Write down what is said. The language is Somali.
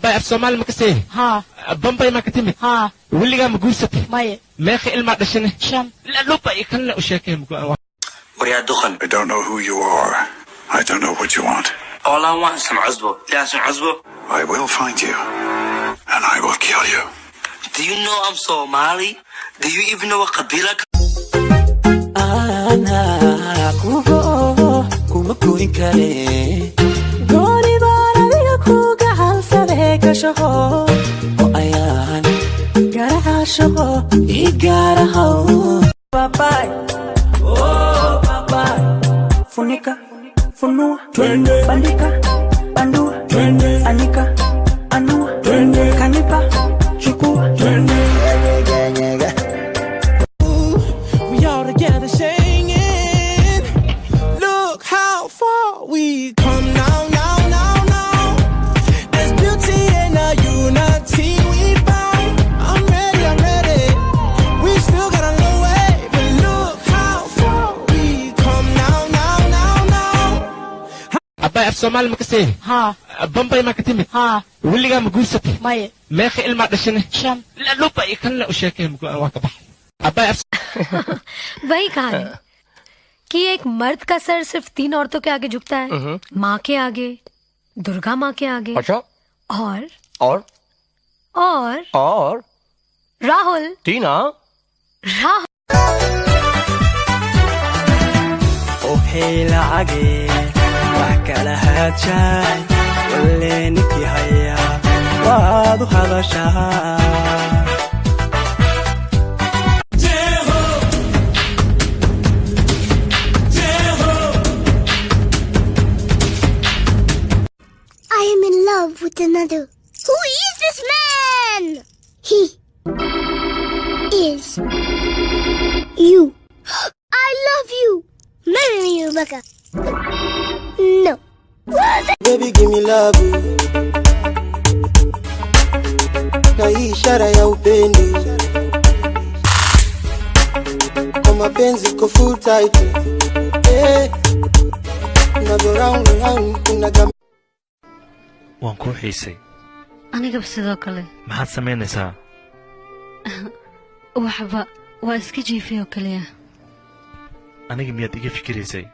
أبا أف سومال مكسيه ها بمباي ما كتمت ها واللي قام مقوستي ماي ماخي إلما دشنه شم لا لوبا يكلنا أشياكي مقوى وريا دخن. I don't know who you are. I don't know what you want. All I want is some عزبو. لا some عزبو. I will find you, and I will kill you. Do you know I'm Somali? Do you even know what قبيلة? أنا كوما كوين كاري غوري بارا كوكا حالسة كشهو وأيان غارا شهو إيغارا هو باباي oh باباي فونيكا فونو بانديكا باندو أنيكا أنو كانيبا شكو Together singing, look how far we come now. There's beauty in the unity we found. I'm ready. We still got a long way, but look how far we come now. أبا أف سومال مكسيه ها بمباي ما كتمت ها واللي قام مقوستي ماي ماخي إلما دشنه شم لا لوبا يكلنا أشياكي مقوى كبح أبا أف वही कहानी कि एक मर्द का सर सिर्फ 3 औरतों के आगे झुकता है, माँ के आगे, दुर्गा माँ के आगे, अच्छा और राहुल टीना राहुल وهيلا عقي وحكالها جاي واللي نكي هيا وادو هذا شهر I am in love with another. Who is this man? He is you. I love you. Marry me, Rebecca. No. Baby, give me love. Na hii ishara ya upendo. Kwa mapenzi ko full tight. Na go round kuna waan ku xiisay anigaba sidoo kale maxaad samaynaysaa waxba waa iska jiifay oo kaliya aniga miyaad iga fikiraysay